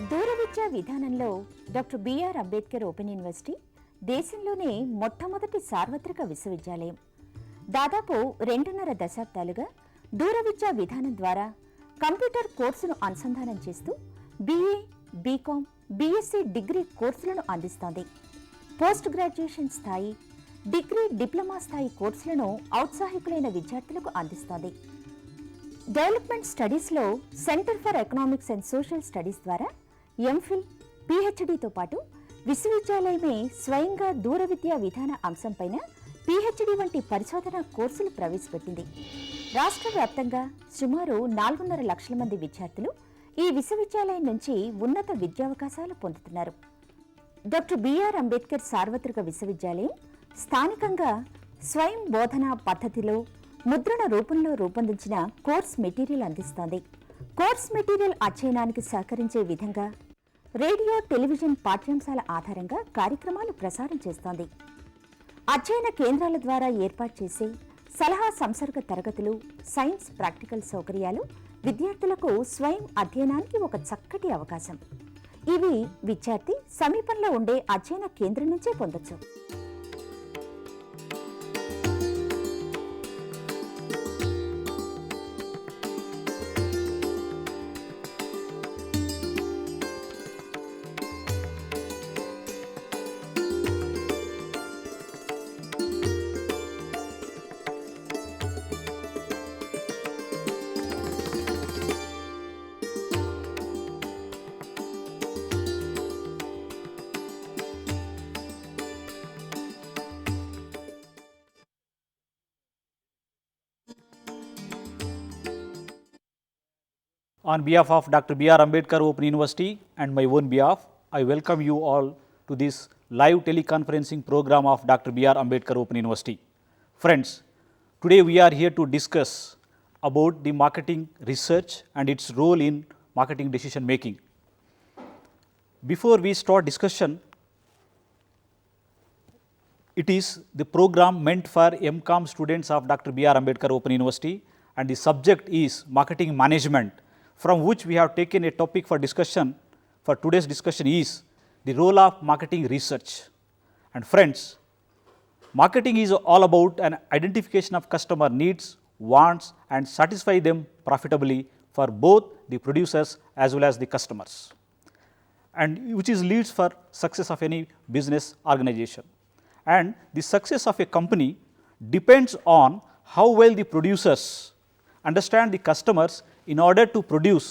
దూర విద్యా విధానంలో doctor BR Ambedkar open university దేశంలోనే మొట్టమొదటి సార్వత్రిక విశ్వవిద్యాలయం. దాదాపు 2.5 దశాబ్దాలుగా దూర విద్యా విధానం ద్వారా కంప్యూటర్ కోర్సును అనుసంధానం చేస్తూ BA, BCom, BSc డిగ్రీ కోర్సులను అందిస్తోంది. పోస్ట్ గ్రాడ్యుయేషన్ స్థాయి, డిగ్రీ, డిప్లొమా స్థాయి కోర్సులను ఔత్సాహికులైన విద్యార్థులకు అందిస్తోంది. డెవలప్మెంట్ స్టడీస్లో centre for economics and social studies ద్వారా ఎంఫిల్, PhDతో పాటు విశ్వవిద్యాలయమే స్వయంగా దూర విద్యా విధాన అంశంపైన PhD వంటి పరిశోధన కోర్సులు ప్రవేశపెట్టింది. రాష్ట్ర వ్యాప్తంగా సుమారు 4.5 లక్షల మంది విద్యార్థులు ఈ విశ్వవిద్యాలయం నుంచి ఉన్నత విద్యావకాశాలు పొందుతున్నారు. డాక్టర్ బిఆర్ అంబేద్కర్ సార్వత్రిక విశ్వవిద్యాలయం స్థానికంగా స్వయం బోధనా పద్ధతిలో ముద్రణ రూపంలో రూపొందించిన కోర్స్ మెటీరియల్ అందిస్తోంది. కోర్స్ మెటీరియల్ అధ్యయనానికి సహకరించే విధంగా రేడియో, టెలివిజన్ పాఠ్యాంశాల ఆధారంగా కార్యక్రమాలు ప్రసారం చేస్తోంది. అధ్యయన కేంద్రాల ద్వారా ఏర్పాటు చేసే సలహా సంసర్గ తరగతులు, సైన్స్ ప్రాక్టికల్ సౌకర్యాలు విద్యార్థులకు స్వయం అధ్యయనానికి ఒక చక్కటి అవకాశం. ఇవి విద్యార్థి సమీపంలో ఉండే అధ్యయన కేంద్రం నుంచే పొందొచ్చు. On behalf of Dr. B.R. Ambedkar Open University and my own behalf, I welcome you all to this live teleconferencing program of Dr. B.R. Ambedkar Open University. Friends, today we are here to discuss about the marketing research and its role in marketing decision making. Before we start discussion, it is the program meant for MCom students of Dr. B.R. Ambedkar Open University, and the subject is marketing management, from which we have taken a topic for discussion. For today's discussion is the role of marketing research. And friends, marketing is all about an identification of customer needs, wants, and satisfy them profitably for both the producers as well as the customers, and which is leads for success of any business organization. And the success of a company depends on how well the producers understand the customers in order to produce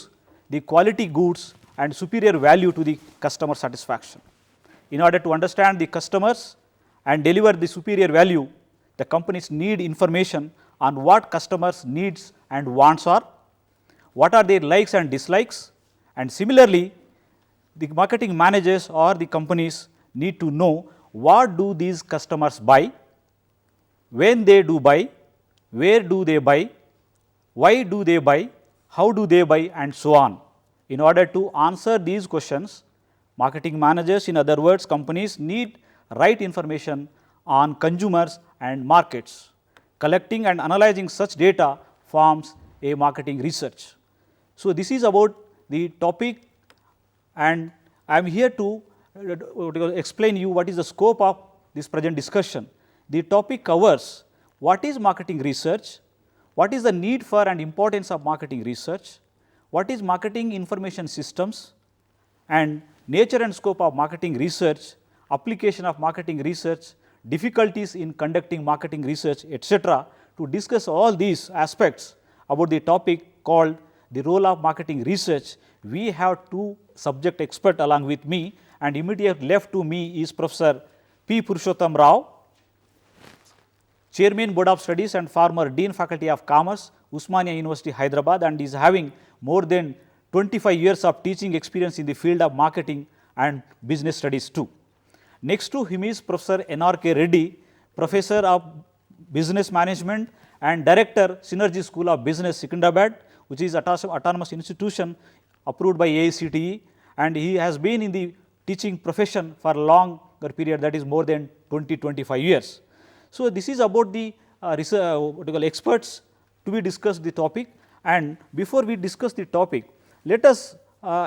the quality goods and superior value to the customer satisfaction. In order to understand the customers and deliver the superior value, the companies need information on what customers' needs and wants are, what are their likes and dislikes, and similarly, the marketing managers or the companies need to know what do these customers buy, when they do buy, where do they buy, why do they buy, how do they buy, and so on. In order to answer these questions, marketing managers, in other words companies, need right information on consumers and markets. Collecting and analyzing such data forms a marketing research. So this is about the topic, and I am here to explain you what is the scope of this present discussion. The topic covers what is marketing research, what is the need for and importance of marketing research, what is marketing information systems, and nature and scope of marketing research, application of marketing research, difficulties in conducting marketing research, etc. To discuss all these aspects about the topic called the role of marketing research, we have two subject experts along with me, and immediate left to me is Professor P.Purshotham Rao, Chairman Board of Studies and former Dean Faculty of Commerce, Usmania University, Hyderabad, and is having more than 25 years of teaching experience in the field of marketing and business studies too. Next to him is Professor N.R.K.Reddy, Professor of Business Management and Director, Synergy School of Business, Secunderabad, which is autonomous institution approved by AICTE, and he has been in the teaching profession for a longer period, that is more than 20-25 years. So this is about the experts to be discussed the topic, and before we discuss the topic, let us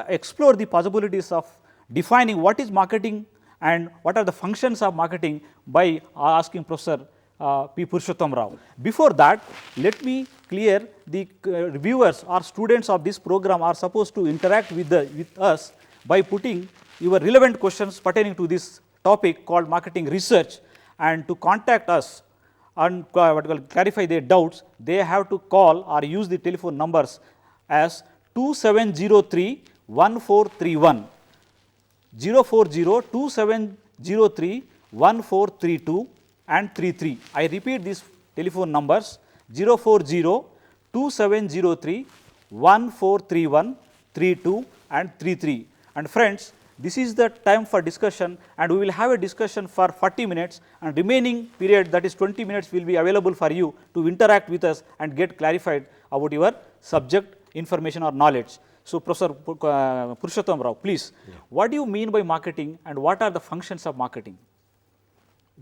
explore the possibilities of defining what is marketing and what are the functions of marketing by asking Professor P. Purshotham Rao. Before that, let me clear the viewers or students of this program are supposed to interact with us by putting your relevant questions pertaining to this topic called marketing research, and to contact us and clarify their doubts, they have to call or use the telephone numbers as 2703 1431, 0402703 1432 and 33. I repeat these telephone numbers 0402703 1431, 32 and 33. And friends, this is the time for discussion, and we will have a discussion for 40 minutes, and remaining period, that is 20 minutes, will be available for you to interact with us and get clarified about your subject information or knowledge. So, Professor Purshotham Rao, please, what do you mean by marketing and what are the functions of marketing?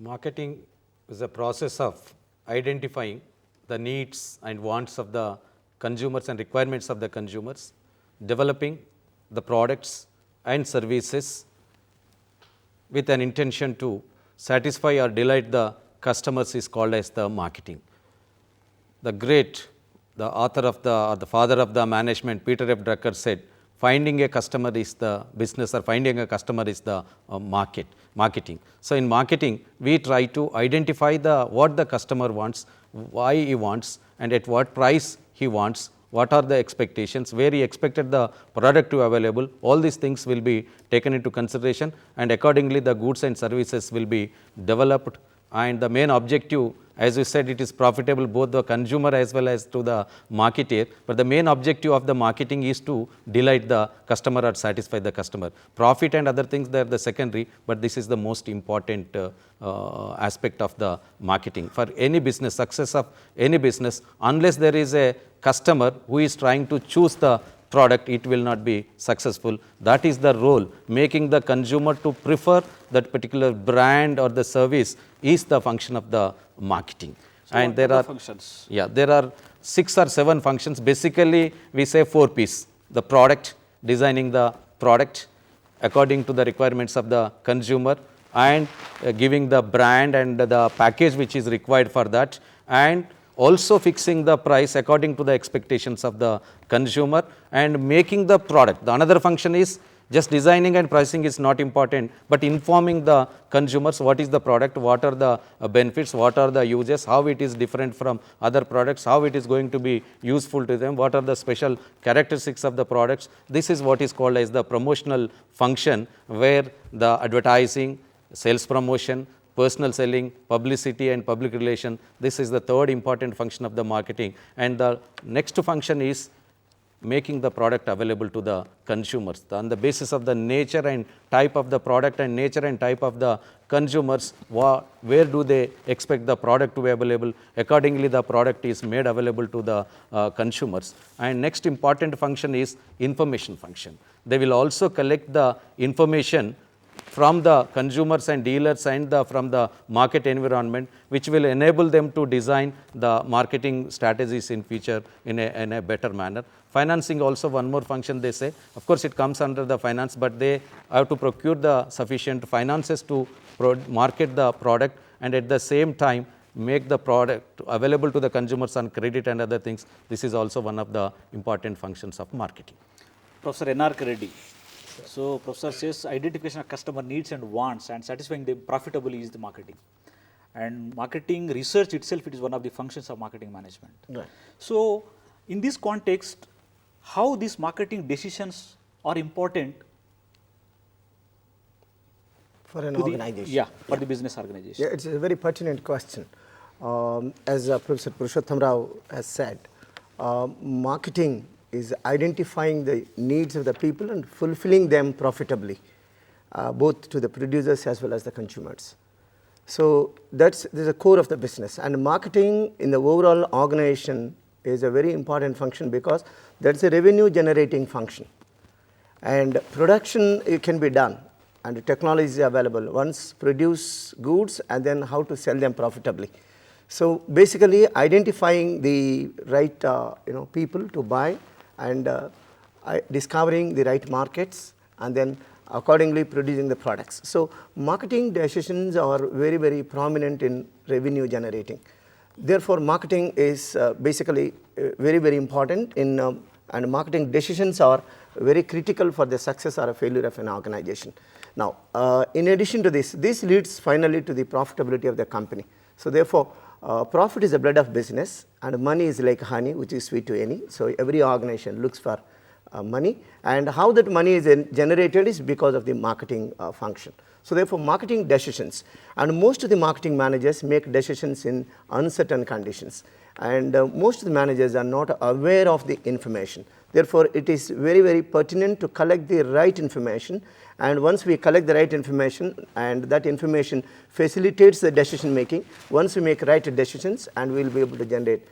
Marketing is a process of identifying the needs and wants of the consumers and requirements of the consumers, developing the products and services with an intention to satisfy or delight the customers is called as the marketing. The author of the father of the management, Peter F. Drucker, said, finding a customer is the business, or finding a customer is the marketing. So, in marketing, we try to identify what the customer wants, why he wants, and at what price he wants, what are the expectations, where he expected the product to available. All these things will be taken into consideration, and accordingly the goods and services will be developed. And the main objective, as we said, it is profitable both the consumer as well as to the marketer, but the main objective of the marketing is to delight the customer or satisfy the customer. Profit and other things, they are the secondary, but this is the most important aspect of the marketing. For any business, success of any business, unless there is a customer who is trying to choose the product, it will not be successful. That is the role. Making the consumer to prefer that particular brand or the service is the function of the marketing. So and there are functions. Yeah, there are 6 or 7 functions. Basically, we say 4 P's: the product, designing the product according to the requirements of the consumer, and giving the brand and the package which is required for that, and also fixing the price according to the expectations of the consumer, and making the product. The another function is just designing and pricing is not important, but informing the consumers what is the product, what are the benefits, what are the uses, how it is different from other products, how it is going to be useful to them, what are the special characteristics of the products. This is what is called as the promotional function, where the advertising, sales promotion, personal selling, publicity and public relation, this is the third important function of the marketing. And the next function is making the product available to the consumers. On the basis of the nature and type of the product and nature and type of the consumers, where do they expect the product to be available, accordingly the product is made available to the consumers. And next important function is information function. They will also collect the information from the consumers and dealers and from the market environment, which will enable them to design the marketing strategies in future in a better manner. Financing also one more function, they say. Of course, it comes under the finance, but they have to procure the sufficient finances to market the product, and at the same time make the product available to the consumers on credit and other things. This is also one of the important functions of marketing. Professor N.R.K.Reddy. So, Professor says identification of customer needs and wants and satisfying them profitably is the marketing. And marketing research itself, it is one of the functions of marketing management. Right. So, in this context, how these marketing decisions are important for an organization. For the business organization. Yeah, it's a very pertinent question. As Professor Purshotham Rao has said, marketing is identifying the needs of the people and fulfilling them profitably, both to the producers as well as the consumers. So that's the core of the business, and marketing in the overall organization is a very important function because that's a revenue generating function. And production, it can be done, and the technology is available. Once produce goods and then how to sell them profitably. So basically identifying the right people to buy and discovering the right markets, and then accordingly producing the products. So marketing decisions are very, very prominent in revenue generating. Therefore, marketing is basically very, very important in and marketing decisions are very critical for the success or a failure of an organization. Now, in addition to this, this leads finally to the profitability of the company. So therefore, profit is the blood of business, and money is like honey, which is sweet to any. So every organization looks for money, and how that money is generated is because of the marketing function. So therefore, marketing decisions, and most of the marketing managers make decisions in uncertain conditions, and most of the managers are not aware of the information. Therefore, it is very, very pertinent to collect the right information, and once we collect the right information, and that information facilitates the decision making, once we make right decisions, and we will be able to generate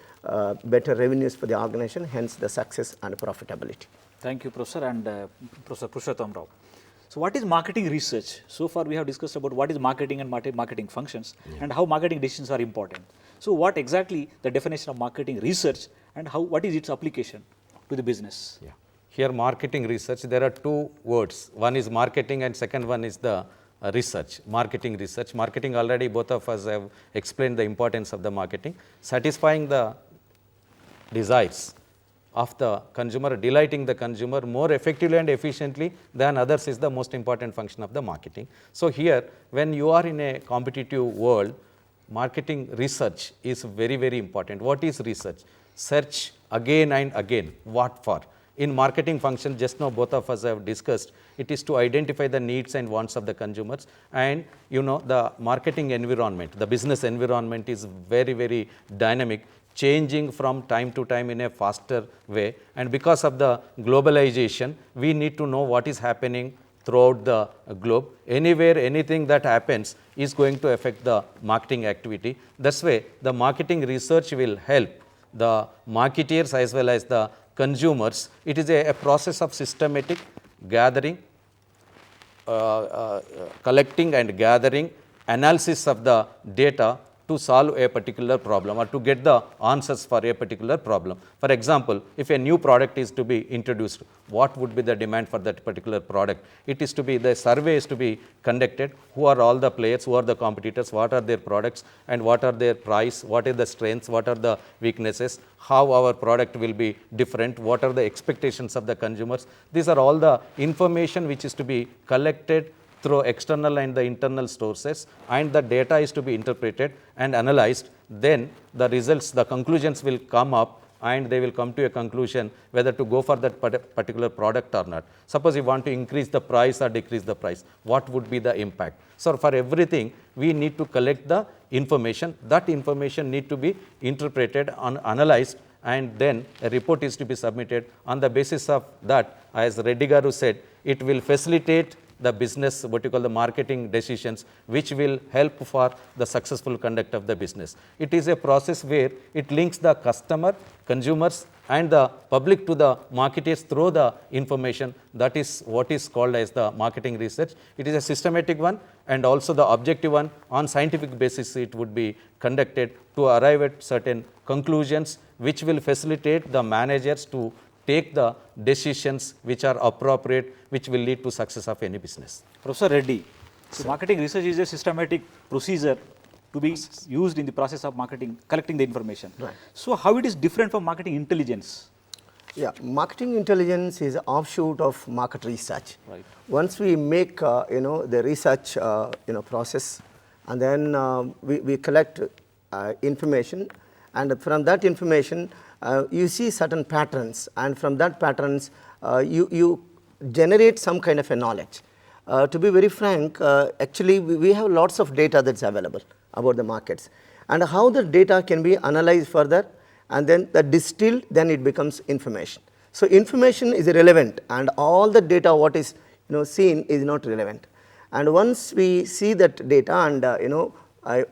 better revenues for the organization, hence the success and profitability. Thank you, Professor, and Professor Purshotham Rao. So what is marketing research? So far we have discussed about what is marketing and marketing functions and how marketing decisions are important. So what exactly the definition of marketing research and what is its application to the business? Yeah. Here marketing research, there are two words. One is marketing and second one is the research, marketing research. Marketing, already both of us have explained the importance of the marketing. Satisfying the desires of the consumer, delighting the consumer more effectively and efficiently than others is the most important function of the marketing. So here, when you are in a competitive world, marketing research is very, very important. What is research? Search again and again. What for? In marketing function, just now both of us have discussed, it is to identify the needs and wants of the consumers, and the marketing environment, the business environment is very, very dynamic, changing from time to time in a faster way, and because of the globalization, we need to know what is happening throughout the globe. Anywhere, anything that happens is going to affect the marketing activity. This way, the marketing research will help the marketeers as well as the consumers. It is a process of systematic gathering, collecting and gathering analysis of the data to solve a particular problem or to get the answers for a particular problem. For example, if a new product is to be introduced, what would be the demand for that particular product? It is to be, the survey is to be conducted. Who are all the players, who are the competitors, what are their products and what are their price, what are the strengths, what are the weaknesses, how our product will be different, what are the expectations of the consumers. These are all the information which is to be collected through external and the internal sources, and the data is to be interpreted and analyzed. Then the results, the conclusions will come up, and they will come to a conclusion whether to go for that particular product or not. Suppose you want to increase the price or decrease the price, what would be the impact? So for everything, we need to collect the information. That information need to be interpreted and analyzed, and then a report is to be submitted. On the basis of that, as Reddy Garu said, it will facilitate the business, what you call the marketing decisions, which will help for the successful conduct of the business. It is a process where it links the customer, consumers and the public to the marketers through the information. That is what is called as the marketing research. It is a systematic one and also the objective one. On scientific basis, it would be conducted to arrive at certain conclusions, which will facilitate the managers to take the decisions which are appropriate, which will lead to success of any business. Professor Reddy, so marketing research is a systematic procedure to be used in the process of marketing, collecting the information. Right. So how it is different from marketing intelligence? Yeah, marketing intelligence is an offshoot of market research. Right. Once we make the research process, and then we collect information, and from that information you see certain patterns, and from that patterns you generate some kind of a knowledge. To be very frank, actually we have lots of data that's available about the markets, and how the data can be analyzed further, and then the distilled, then it becomes information. So information is relevant, and all the data what is seen is not relevant. And once we see that data, and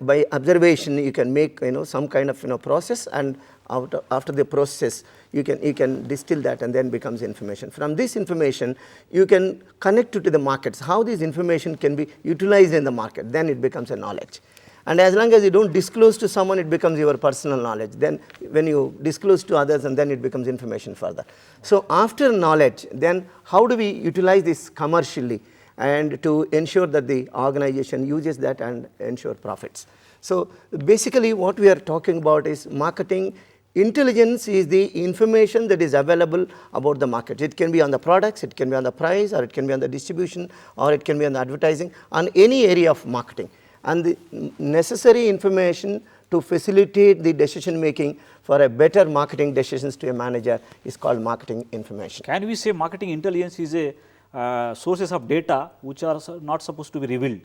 by observation you can make some kind of process, and after the process you can distill that, and then becomes information. From this information you can connect it to the markets, how this information can be utilized in the market, then it becomes a knowledge. And as long as you don't disclose to someone, it becomes your personal knowledge. Then when you disclose to others, and then it becomes information further. So after knowledge, then how do we utilize this commercially and to ensure that the organization uses that and ensure profits? So basically what we are talking about is marketing intelligence is the information that is available about the market. It can be on the products, it can be on the price, or it can be on the distribution, or it can be on the advertising, on any area of marketing. And the necessary information to facilitate the decision making for a better marketing decisions to a manager is called marketing information. Can we say marketing intelligence is a sources of data which are not supposed to be revealed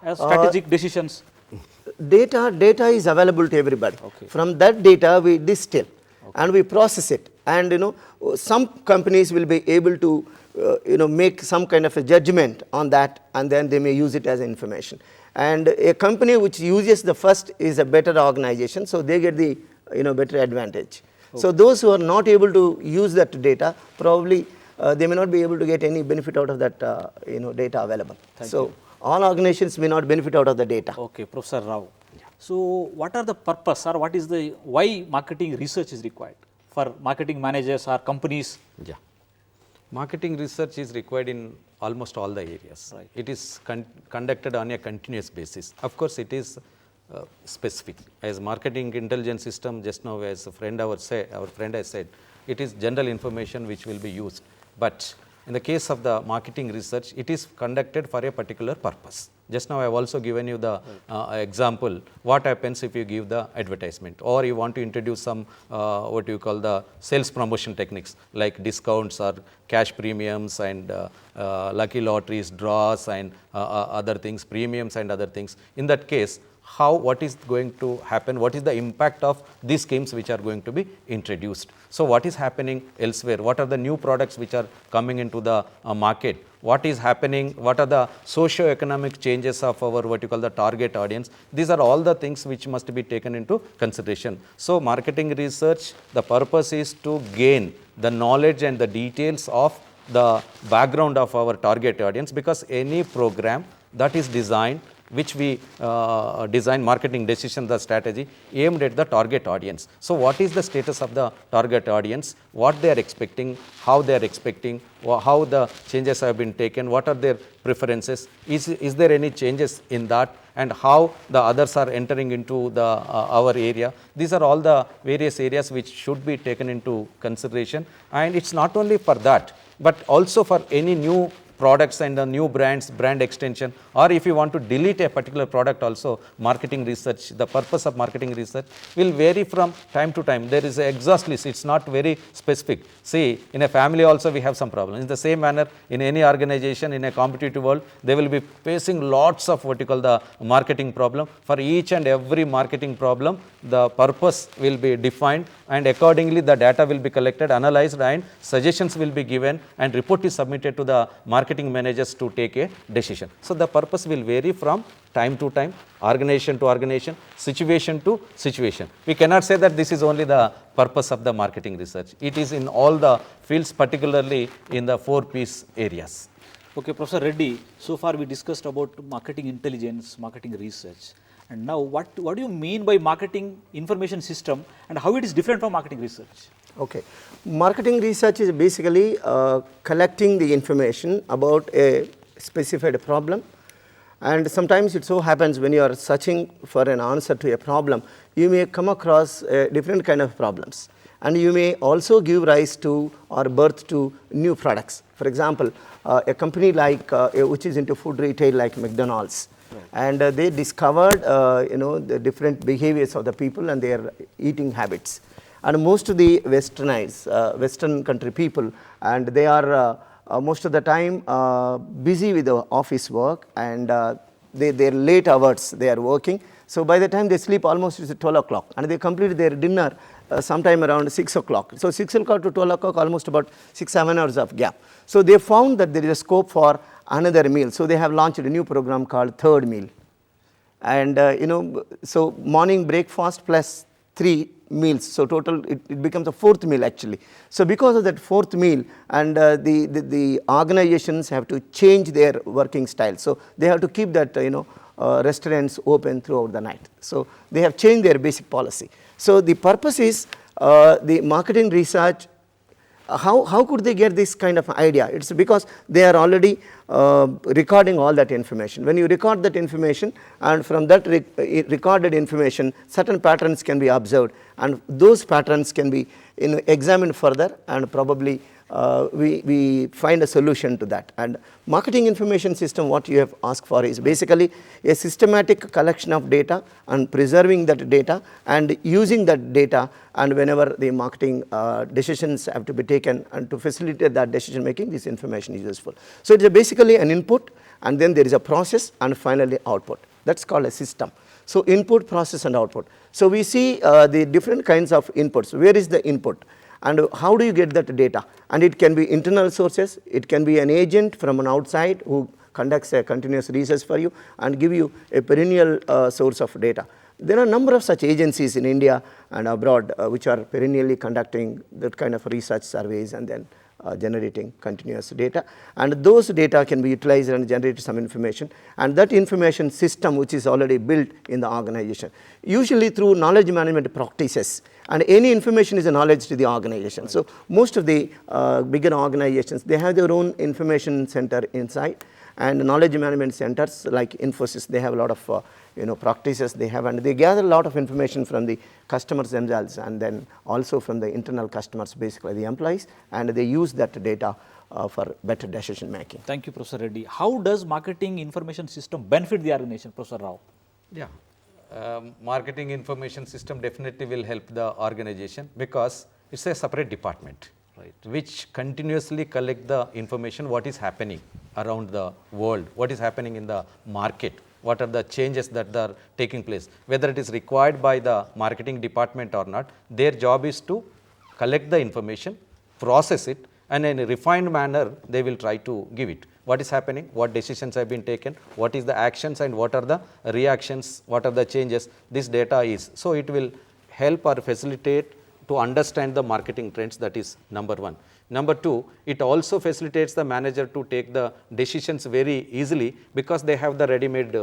as strategic decisions? Data is available to everybody. Okay. From that data we distill and we process it, and some companies will be able to make some kind of a judgment on that, and then they may use it as information. And a company which uses the first is a better organization, so they get the better advantage. So those who are not able to use that data, probably they may not be able to get any benefit out of that data available. Thank you. All organizations may not benefit out of the data. Okay, Professor Rao. So what are the purpose, or what is the why marketing research is required for marketing managers or companies? Yeah. Marketing research is required in almost all the areas. Right. It is conducted on a continuous basis. Of course, it is specific. As marketing intelligence system, just now as our friend has said, it is general information which will be used. But in the case of the marketing research, it is conducted for a particular purpose. Just now I have also given you the example, what happens if you give the advertisement, or you want to introduce some what you call the sales promotion techniques like discounts or cash premiums and lucky lotteries, draws and other things, premiums and other things. In that case, what is going to happen, what is the impact of these schemes which are going to be introduced. So what is happening elsewhere, what are the new products which are coming into the market, what is happening, what are the socio-economic changes of our what you call the target audience. These are all the things which must be taken into consideration. So marketing research, the purpose is to gain the knowledge and the details of the background of our target audience, because any program that is designed, which we design marketing decision, the strategy aimed at the target audience. So what is the status of the target audience, what they are expecting, how they are expecting, how the changes have been taken, what are their preferences, is there any changes in that, and how the others are entering into the our area. These are all the various areas which should be taken into consideration. And it's not only for that, but also for any new products and the new brands, brand extension, or if you want to delete a particular product also, marketing research, the purpose of marketing research will vary from time to time. There is an exhaust list, it's not very specific. See, in a family also we have some problems. In the same manner, in any organization, in a competitive world, they will be facing lots of what you call the marketing problem. For each and every marketing problem, the purpose will be defined, and accordingly the data will be collected, analyzed, and suggestions will be given, and report is submitted to the marketing managers to take a decision. So the purpose will vary from time to time, organization to organization, situation to situation. We cannot say that this is only the purpose of the marketing research. It is in all the fields, particularly in the 4 P's areas. Okay, Professor Reddy, so far we discussed about marketing intelligence, marketing research. And now what do you mean by marketing information system, and how it is different from marketing research? Okay. Marketing research is basically collecting the information about a specified problem, and sometimes it so happens when you are searching for an answer to a problem, you may come across different kind of problems, and you may also give rise to or birth to new products. For example, a company like which is into food retail like McDonald's, and they discovered the different behaviors of the people and their eating habits. And most of the Western country people, and they are most of the time busy with the office work, and their late hours they are working. So by the time they sleep, almost it's 12 o'clock, and they complete their dinner sometime around 6 o'clock. So 6 o'clock to 12 o'clock, almost about 6-7 hours of gap. So they found that there is a scope for another meal. So they have launched a new program called Third Meal, and so morning breakfast plus 3 meals, so total it becomes a 4th meal actually. So because of that 4th meal, and the organizations have to change their working style, so they have to keep that restaurants open throughout the night. So they have changed their basic policy. So the purpose is the marketing research. How could they get this kind of idea? It's because they are already recording all that information. When you record that information, and from that recorded information, certain patterns can be observed, and those patterns can be examined further, and probably we find a solution to that. And marketing information system, what you have asked for, is basically a systematic collection of data and preserving that data and using that data, and whenever the marketing decisions have to be taken, and to facilitate that decision making, this information is useful. So it is basically an input, and then there is a process, and finally output. That's called a system. So input, process, and output. So we see the different kinds of inputs. Where is the input? And how do you get that data? And it can be internal sources, it can be an agent from an outside who conducts a continuous research for you and give you a perennial source of data. There are a number of such agencies in India and abroad which are perennially conducting that kind of research surveys and then generating continuous data, and those data can be utilized and generate some information, and that information system which is already built in the organization, usually through knowledge management practices, and any information is a knowledge to the organization. Right. So most of the bigger organizations, they have their own information center inside, and knowledge management centers like Infosys, they have a lot of practices they have, and they gather a lot of information from the customers themselves, and then also from the internal customers, basically the employees, and they use that data for better decision making. Thank you, Professor Reddy. How does marketing information system benefit the organization, Professor Rao? Yeah, marketing information system definitely will help the organization because it's a separate department, right, which continuously collect the information what is happening around the world, what is happening in the market, what are the changes that are taking place, whether it is required by the marketing department or not. Their job is to collect the information, process it, and in a refined manner they will try to give it. What is happening, what decisions have been taken, what is the actions, and what are the reactions, what are the changes this data is. So it will help or facilitate to understand the marketing trends. That is number one. Number two, it also facilitates the manager to take the decisions very easily because they have the ready-made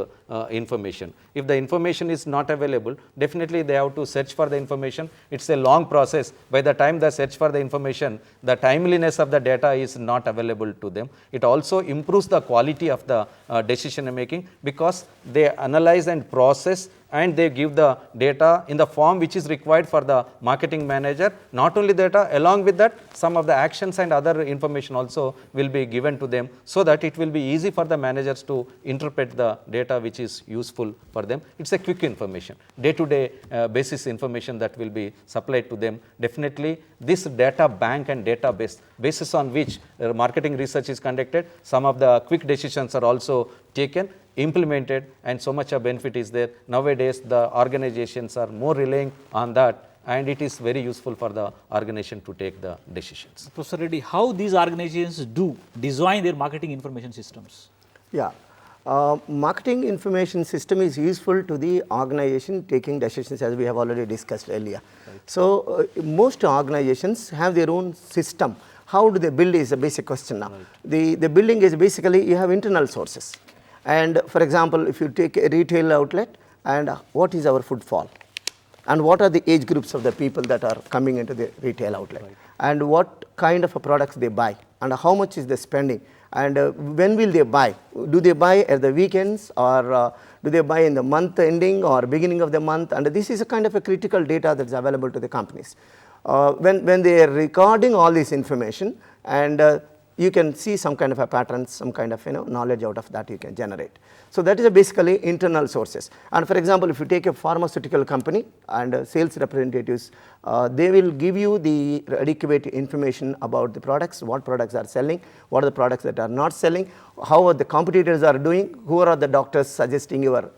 information. If the information is not available, definitely they have to search for the information. It's a long process. By the time they search for the information, the timeliness of the data is not available to them. It also improves the quality of the decision making because they analyze and process and they give the data in the form which is required for the marketing manager. Not only data, along with that, some of the actions and other information also will be given to them so that it will be easy for the managers to interpret the data which is useful for them. It's a quick information, day-to-day basis information that will be supplied to them. Definitely, this data bank and database basis on which marketing research is conducted, some of the quick decisions are also taken, implemented, and so much of benefit is there. Nowadays, the organizations are more relying on that, and it is very useful for the organization to take the decisions. Professor Reddy, how these organizations do design their marketing information systems? Yeah, marketing information system is useful to the organization taking decisions, as we have already discussed earlier. Right. So most organizations have their own system. How do they build is a basic question now. Right. The building is basically you have internal sources. And for example, if you take a retail outlet, and what is our footfall, and what are the age groups of the people that are coming into the retail outlet, right, and what kind of products they buy, and how much is the spending, and when will they buy? Do they buy at the weekends, or do they buy in the month ending or beginning of the month? And this is a kind of a critical data that's available to the companies. When they are recording all this information, and you can see some kind of a pattern, some kind of knowledge out of that you can generate. So that is basically internal sources. And for example, if you take a pharmaceutical company and sales representatives, they will give you the adequate information about the products, what products are selling, what are the products that are not selling, how the competitors are doing, who are the doctors suggesting your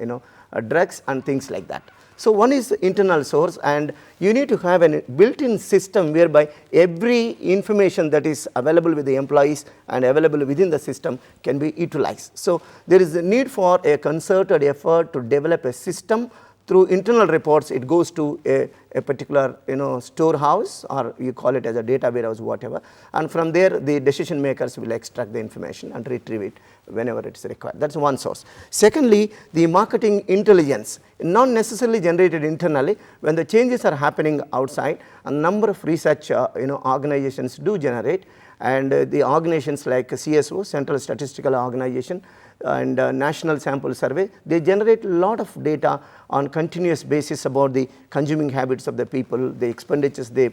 drugs, and things like that. So one is internal source, and you need to have a built-in system whereby every information that is available with the employees and available within the system can be utilized. So there is a need for a concerted effort to develop a system through internal reports, it goes to a particular storehouse, or you call it as a data warehouse, whatever, and from there the decision makers will extract the information and retrieve it whenever it's required. That's one source. Secondly, the marketing intelligence, not necessarily generated internally. When the changes are happening outside, a number of research organizations do generate, and the organizations like CSO, Central Statistical Organization, and National Sample Survey, they generate a lot of data on continuous basis about the consuming habits of the people, the expenditures they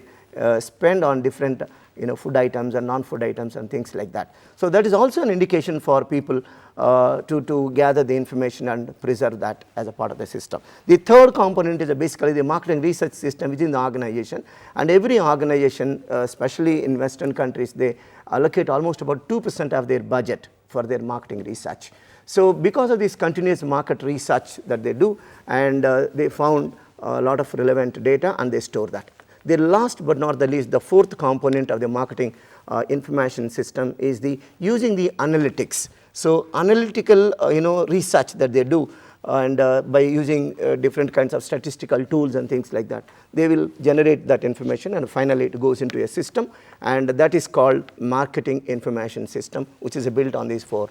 spend on different food items and non-food items and things like that. So that is also an indication for people to gather the information and preserve that as a part of the system. The third component is basically the marketing research system within the organization, and every organization, especially in Western countries, they allocate almost about 2% of their budget for their marketing research. So because of this continuous market research that they do, and they found a lot of relevant data and they store that. The last but not the least, the fourth component of the marketing information system is the using the analytics. So analytical research that they do, and by using different kinds of statistical tools and things like that, they will generate that information, and finally it goes into a system, and that is called marketing information system, which is built on these four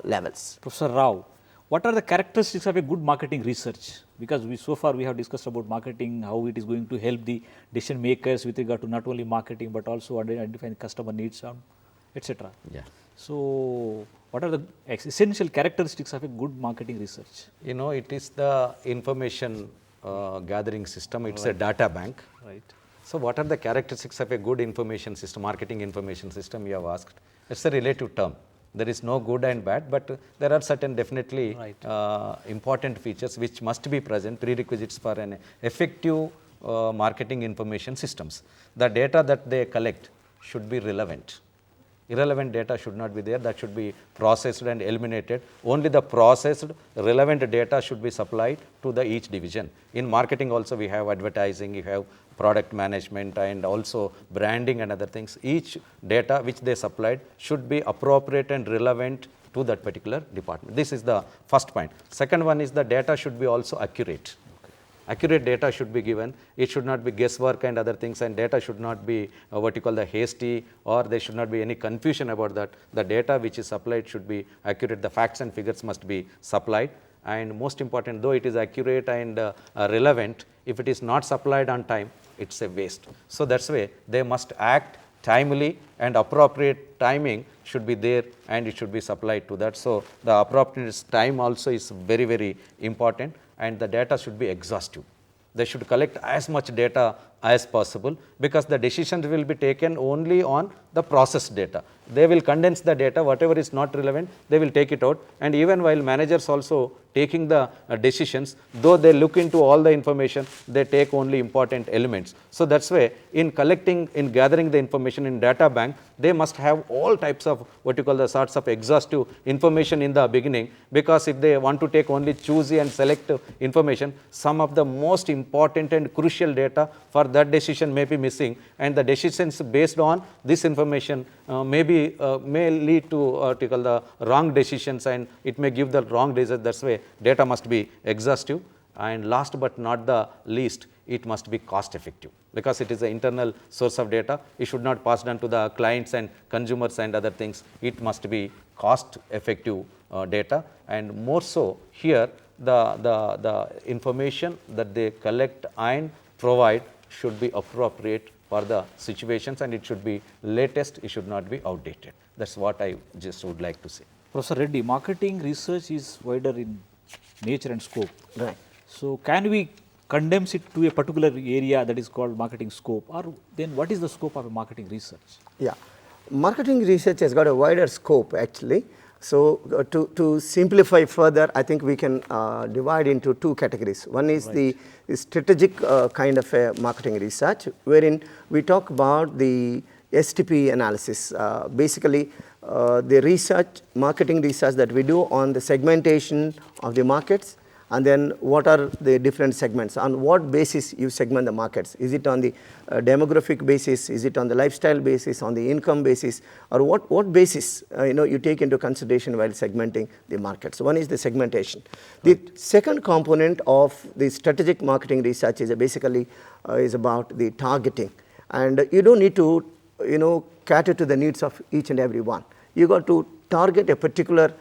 levels. Professor Rao, what are the characteristics of a good marketing research? Because so far we have discussed about marketing, how it is going to help the decision makers with regard to not only marketing but also identifying customer needs, etc. Yeah. So what are the essential characteristics of a good marketing research? It is the information gathering system. It's a data bank. Right. So what are the characteristics of a good information system, marketing information system, you have asked? It's a relative term. There is no good and bad, but there are certain definitely important features which must be present, prerequisites for an effective marketing information systems. The data that they collect should be relevant. Irrelevant data should not be there, that should be processed and eliminated. Only the processed relevant data should be supplied to the each division. In marketing also we have advertising, you have product management and also branding and other things. Each data which they supplied should be appropriate and relevant to that particular department. This is the first point. Second one is the data should be also accurate. Accurate data should be given. It should not be guesswork and other things, and data should not be what you call the hasty, or there should not be any confusion about that. The data which is supplied should be accurate. The facts and figures must be supplied. And most important, though it is accurate and relevant, if it is not supplied on time, it's a waste. So that's why they must act timely, and appropriate timing should be there and it should be supplied to that. So the appropriate time also is very, very important, and the data should be exhaustive. They should collect as much data as possible, because the decisions will be taken only on the processed data. They will condense the data, whatever is not relevant, they will take it out. And even while managers also taking the decisions, though they look into all the information, they take only important elements. So that's why in collecting, in gathering the information in data bank, they must have all types of what you call the sorts of exhaustive information in the beginning, because if they want to take only choosy and selective information, some of the most important and crucial data for that decision may be missing, and the decisions based on this information may lead to what you call the wrong decisions, and it may give the wrong decisions. That's why data must be exhaustive. And last but not the least, it must be cost effective, because it is an internal source of data. It should not pass on to the clients and consumers and other things. It must be cost effective data, and more so here the information that they collect and provide should be appropriate for the situations, and it should be latest, it should not be outdated. That's what I just would like to say. Professor Reddy, marketing research is wider in nature and scope. Right. So can we condense it to a particular area that is called marketing scope, or then what is the scope of a marketing research? Yeah, marketing research has got a wider scope actually. So to simplify further, I think we can divide into two categories. One is the strategic kind of a marketing research, wherein we talk about the STP analysis, basically the research, marketing research that we do on the segmentation of the markets and then what are the different segments, on what basis you segment the markets. Is it on the demographic basis, is it on the lifestyle basis, on the income basis, or what basis you take into consideration while segmenting the markets. One is the segmentation. The second component of the strategic marketing research is basically is about the targeting, and you don't need to cater to the needs of each and every one. You got to target a particular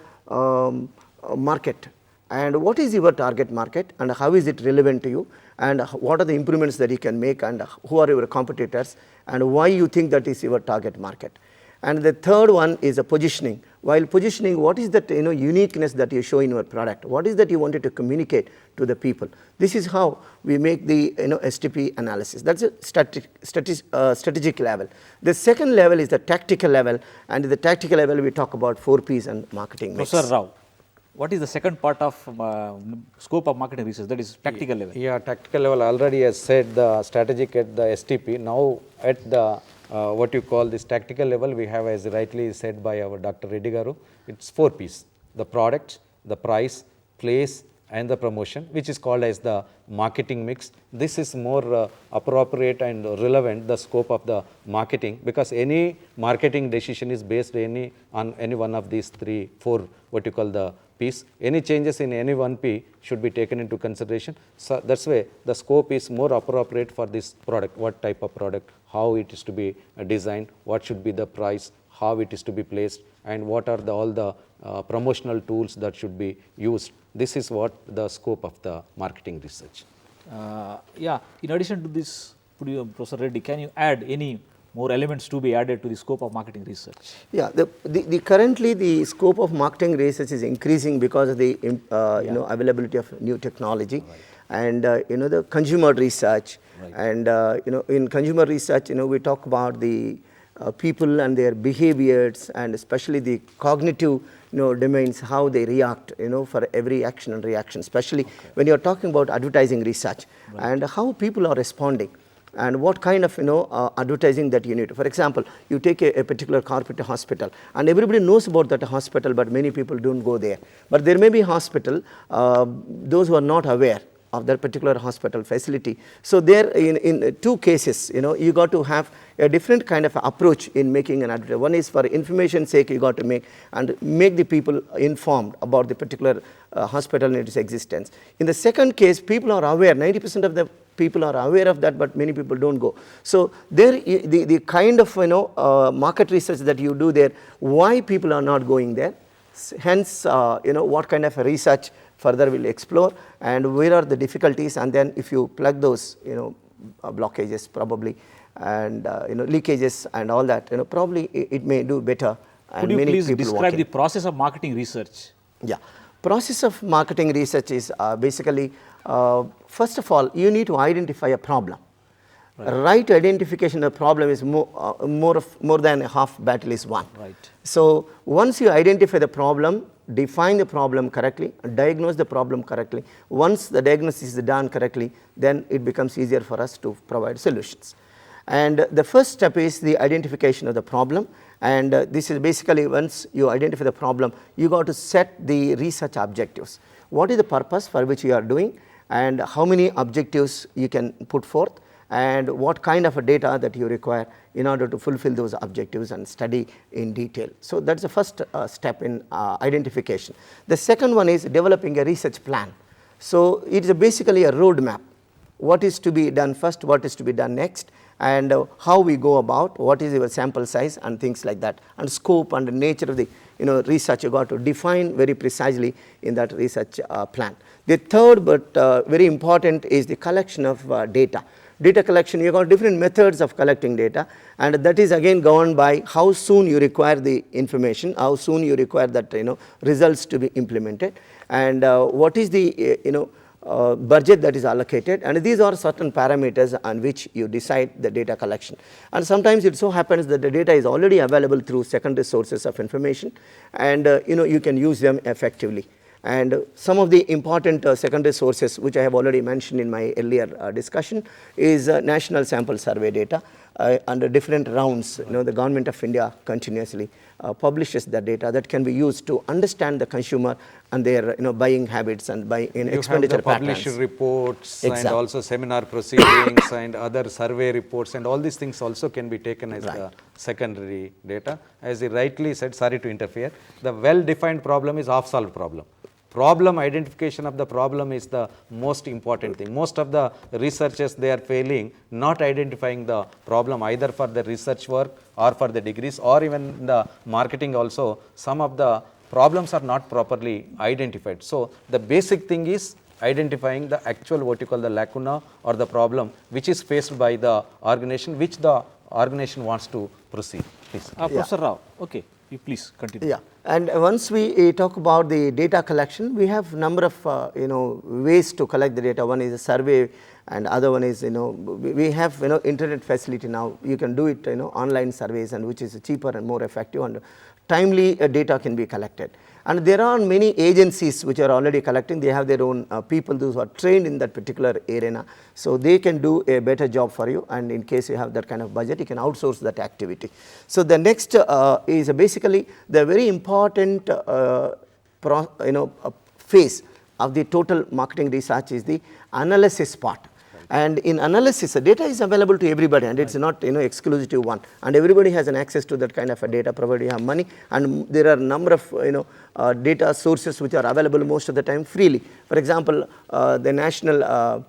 market, and what is your target market and how is it relevant to you, and what are the improvements that you can make, and who are your competitors, and why you think that is your target market. And the third one is a positioning. While positioning, what is that uniqueness that you show in your product? What is that you wanted to communicate to the people? This is how we make the STP analysis. That's a strategic level. The second level is the tactical level, and the tactical level we talk about 4 Ps and marketing mix. Professor Rao, what is the second part of scope of marketing research, that is tactical level? Yeah, tactical level already I said the strategic at the STP. Now at the what you call this tactical level, we have, as rightly said by our Dr. Reddy Garu, it's 4 Ps: the product, the price, place, and the promotion, which is called as the marketing mix. This is more appropriate and relevant, the scope of the marketing, because any marketing decision is based on any one of these 3, 4 what you call the Ps. Any changes in any one P should be taken into consideration. So that's why the scope is more appropriate for this product. What type of product, how it is to be designed, what should be the price, how it is to be placed, and what are all the promotional tools that should be used. This is what the scope of the marketing research. Yeah, in addition to this, Professor Reddy, can you add any more elements to be added to the scope of marketing research? Yeah, currently the scope of marketing research is increasing because of the availability of new technology, and the consumer research, and in consumer research we talk about the people and their behaviors, and especially the cognitive domains, how they react for every action and reaction, especially when you are talking about advertising research, and how people are responding, and what kind of advertising that you need. For example, you take a particular corporate hospital, and everybody knows about that hospital, but many people don't go there. But there may be hospital, those who are not aware of that particular hospital facility. So there in 2 cases, you got to have a different kind of approach in making an advertisement. One is for information sake, you got to make the people informed about the particular hospital and its existence. In the second case, people are aware, 90% of the people are aware of that, but many people don't go. So there, the kind of market research that you do there, why people are not going there, hence what kind of research further we'll explore, and where are the difficulties, and then if you plug those blockages probably, and leakages and all that, probably it may do better. And could you many please people describe the process of marketing research? Yeah, process of marketing research is basically, first of all, you need to identify a problem. Right identification of problem is more than half battle is won. Right. So once you identify the problem, define the problem correctly, diagnose the problem correctly. Once the diagnosis is done correctly, then it becomes easier for us to provide solutions. And the first step is the identification of the problem, and this is basically, once you identify the problem, you got to set the research objectives. What is the purpose for which you are doing, and how many objectives you can put forth, and what kind of a data that you require in order to fulfill those objectives and study in detail. So that's the first step in identification. The second one is developing a research plan. So it is basically a roadmap. What is to be done first, what is to be done next, and how we go about, what is your sample size, and things like that, and scope and the nature of the research you got to define very precisely in that research plan. The third but very important is the collection of data. Data collection, you got different methods of collecting data, and that is again governed by how soon you require the information, how soon you require that results to be implemented, and what is the budget that is allocated, and these are certain parameters on which you decide the data collection. And sometimes it so happens that the data is already available through secondary sources of information, and you can use them effectively. And some of the important secondary sources, which I have already mentioned in my earlier discussion, is national sample survey data. Under different rounds, the government of India continuously publishes the data that can be used to understand the consumer and their buying habits and expenditure patterns. You have the published reports Exactly. and also seminar proceedings and other survey reports, and all these things also can be taken as the secondary data. As he rightly said, sorry to interfere, the well-defined problem is half-solved problem. Problem identification of the problem is the most important thing. Most of the researchers, they are failing not identifying the problem either for the research work or for the degrees or even in the marketing also. Some of the problems are not properly identified. So the basic thing is identifying the actual what you call the lacuna or the problem which is faced by the organization, which the organization wants to proceed. Please. Professor Rao, okay, you please continue. Yeah, and once we talk about the data collection, we have number of ways to collect the data. One is a survey, and other one is we have internet facility now. You can do it online surveys, and which is cheaper and more effective, and timely data can be collected. And there are many agencies which are already collecting. They have their own people, those who are trained in that particular arena. So they can do a better job for you, and in case you have that kind of budget, you can outsource that activity. So the next is basically the very important phase of the total marketing research is the analysis part. And in analysis, the data is available to everybody, and it's not exclusive to one. And everybody has an access to that kind of a data, provided you have money. And there are a number of data sources which are available most of the time freely. For example, the National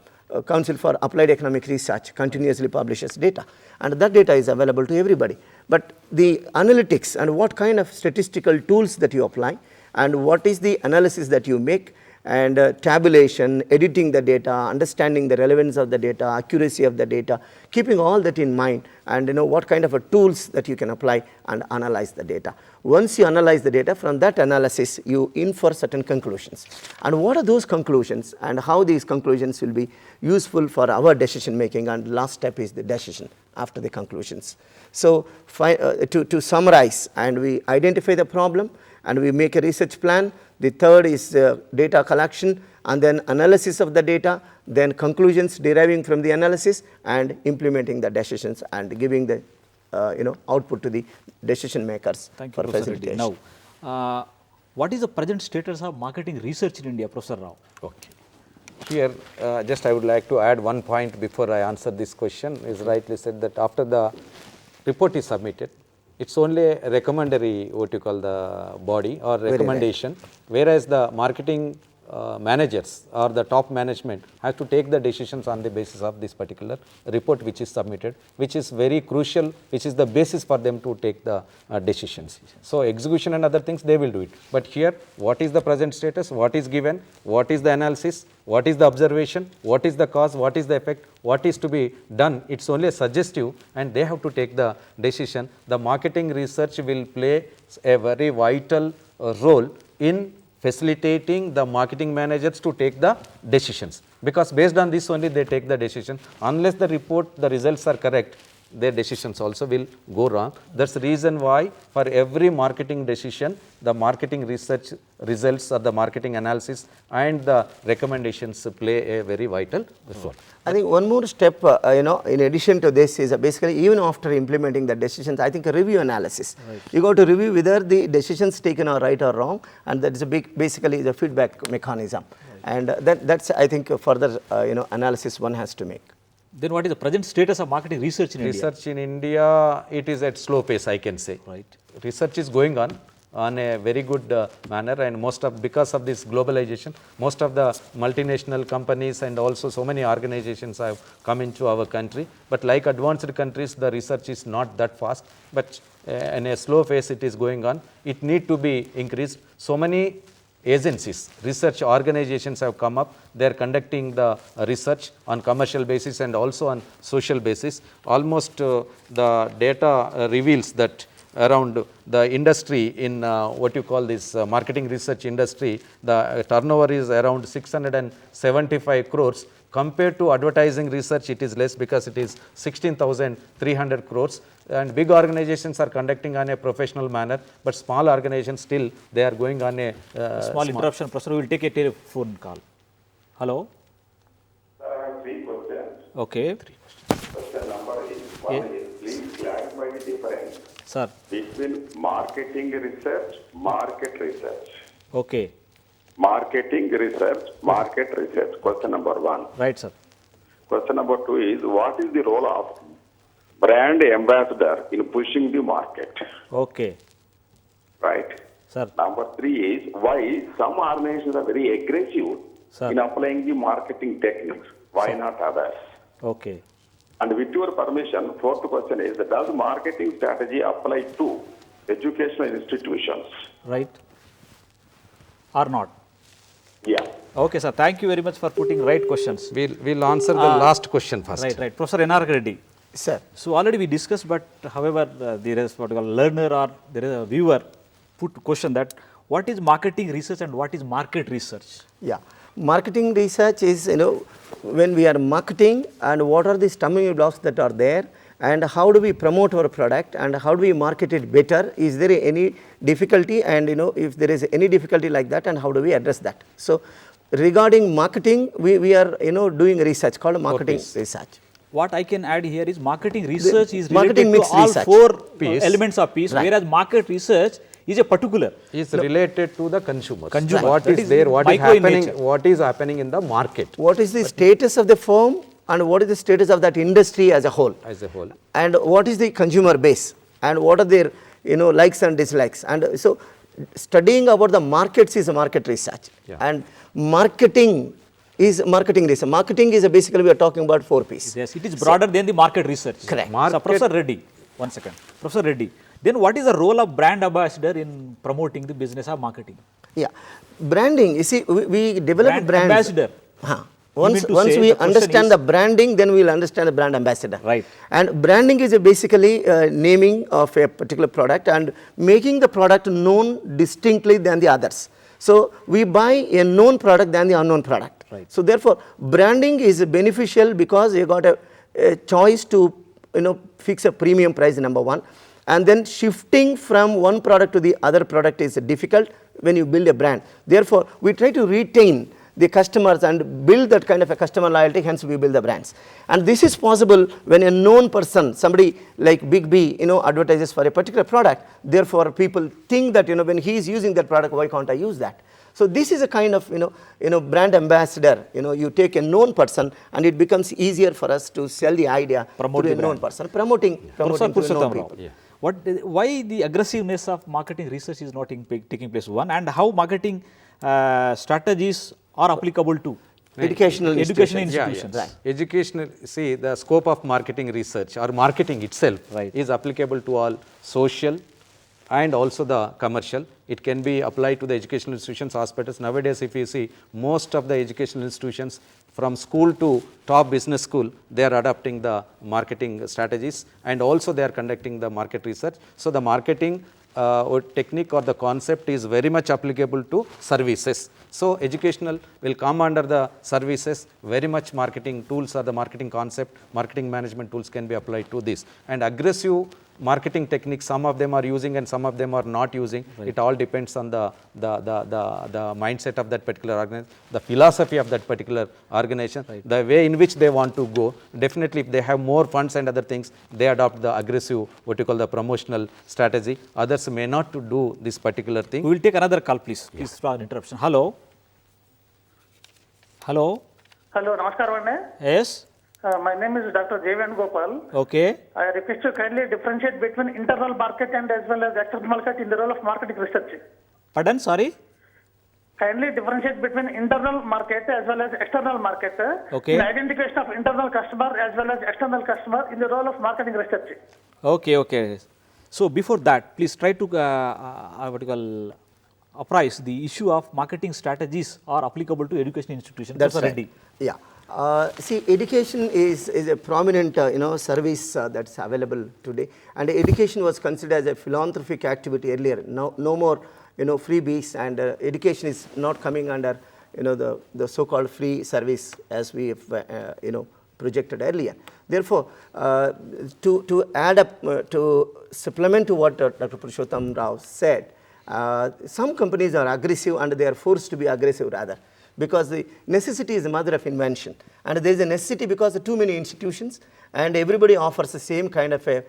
Council for Applied Economic Research continuously publishes data, and that data is available to everybody. But the analytics and what kind of statistical tools that you apply, and what is the analysis that you make, and tabulation, editing the data, understanding the relevance of the data, accuracy of the data, keeping all that in mind, and what kind of tools that you can apply and analyze the data. Once you analyze the data, from that analysis you infer certain conclusions. And what are those conclusions, and how these conclusions will be useful for our decision making, and last step is the decision after the conclusions. So to summarize, and we identify the problem, and we make a research plan. The third is data collection, and then analysis of the data, then conclusions deriving from the analysis, and implementing the decisions and giving the output to the decision makers. Thank you, for Professor Reddy. facilitation. Now, what is the present status of marketing research in India, Professor Rao? Okay. Here, just I would like to add one point before I answer this question. Is rightly said that after the report is submitted, it's only a recommendatory, what you call the body or recommendation, whereas the marketing managers or the top management have to take the decisions on the basis of this particular report which is submitted, which is very crucial, which is the basis for them to take the decisions. So execution and other things, they will do it. But here, what is the present status, what is given, what is the analysis, what is the observation, what is the cause, what is the effect, what is to be done, it's only a suggestive, and they have to take the decision. The marketing research will play a very vital role in facilitating the marketing managers to take the decisions, because based on this only they take the decision. Unless the report, the results are correct, their decisions also will go wrong. That's the reason why for every marketing decision, the marketing research results or the marketing analysis and the recommendations play a very vital role. I think one more step, in addition to this is basically even after implementing the decisions, I think a review analysis. Right. You got to review whether the decisions taken are right or wrong, and that is basically the feedback mechanism. Right. And that's I think further analysis one has to make. Then what is the present status of marketing research in India? Research in India, it is at slow pace, I can say. Right. Research is going on a very good manner, and because of this globalization, most of the multinational companies and also so many organizations have come into our country. But like advanced countries, the research is not that fast, but in a slow pace it is going on. It need to be increased. So many agencies, research organizations have come up. They are conducting the research on commercial basis and also on social basis. Almost the data reveals that around the industry in what you call this marketing research industry, the turnover is around 675 crores. Compared to advertising research, it is less because it is 16,300 crores. And big organizations are conducting on a professional manner, but small organizations still they are going on a Small interruption, Professor. We will take a telephone call. Hello. Sir, I have 3 questions. Okay. Question number is, one is, please clarify the difference Sir. between marketing research, market research. Okay. Marketing research, market research. Question number 1. Right, sir. Question number 2 is, what is the role of brand ambassador in pushing the market? Okay. Right? Sir. Number 3 is, why some organizations are very aggressive Sir. in applying the marketing techniques. Why not others? Okay. And with your permission, fourth question is, does marketing strategy apply to educational institutions? Right. Or not? Yeah. Okay, sir. Thank you very much for putting right questions. We'll answer the last question first. Right, right. Professor N.R.K.Reddy. Sir. So already we discussed, but however, there is what we call learner or there is a viewer put question that what is marketing research and what is market research? Yeah. Marketing research is, when we are marketing and what are the stumbling blocks that are there and how do we promote our product and how do we market it better? Is there any difficulty, and if there is any difficulty like that, and how do we address that? So regarding marketing, we are doing research called marketing research. What I can add here is marketing research is marketing related to mix all research. 4 Piece. elements of piece, Right. whereas market research is a particular. Is related to the consumers. Consumer. What That is is there, what is micro in happening, nature. what is happening in the market What is the status of the firm and what is the status of that industry as a whole? as a whole. And what is the consumer base and what are their likes and dislikes, and so studying about the markets is a market research. Yeah. And marketing is marketing research. Marketing is basically we are talking about 4 P's. Yes, it is broader than the market research. Correct. So Professor Reddy, one second. Professor Reddy, then what is the role of brand ambassador in promoting the business of marketing? Yeah, branding. You see, we develop Brand brands. ambassador. Once to once say we the question understand is- the branding, then we will understand the brand ambassador. Right. And branding is basically naming of a particular product and making the product known distinctly than the others. So we buy a known product than the unknown product. Right. So therefore, branding is beneficial because you got a choice to fix a premium price, number 1. And then shifting from one product to the other product is difficult when you build a brand. Therefore, we try to retain the customers and build that kind of a customer loyalty, hence we build the brands. And this is possible when a known person, somebody like Big B, advertises for a particular product. Therefore, people think that, when he is using that product, why can't I use that? So this is a kind of, brand ambassador. You take a known person and it becomes easier for us to sell the idea Promote to the a known brand. person. Promoting Professor to a known Purshotham Rao, people. why the aggressiveness of marketing research is not taking place? One, and how marketing strategies are applicable to Educational institutions. institutions. Right. Educational, see the scope of marketing research or marketing itself Right. is applicable to all social and also the commercial. It can be applied to the educational institutions, hospitals. Nowadays, if you see, most of the educational institutions from school to top business school, they are adopting the marketing strategies and also they are conducting the market research. So the marketing or technique or the concept is very much applicable to services. So educational will come under the services, very much marketing tools or the marketing concept, marketing management tools can be applied to this. And aggressive marketing techniques, some of them are using and some of them are not using. Right. It all depends on the mindset of that particular organization, the philosophy of that particular organization, right. The way in which they want to go. Definitely, if they have more funds and other things, they adopt the aggressive, what you call the promotional strategy. Others may not to do this particular thing. We will take another call, please. Please for an interruption. Hello. Hello. Hello, Namaskar. Yes. My name is Dr. J. Gopal. Okay. I request you kindly differentiate between internal market and as well as external market in the role of marketing research. Pardon, sorry? Kindly differentiate between internal market as well as external market Okay. in identification of internal customer as well as external customer in the role of marketing research. Okay, okay. So before that, please try to what you call apprise the issue of marketing strategies are applicable to education institutions. That's Professor right. Reddy. Yeah. See, education is a prominent, service that's available today, and education was considered as a philanthropic activity earlier. Now, no more, freebies, and education is not coming under, the so-called free service as we have, projected earlier. Therefore, to add up, to supplement to what Dr. Purshotham Rao said, some companies are aggressive and they are forced to be aggressive rather, because the necessity is the mother of invention, and there is a necessity because of too many institutions and everybody offers the same kind of a,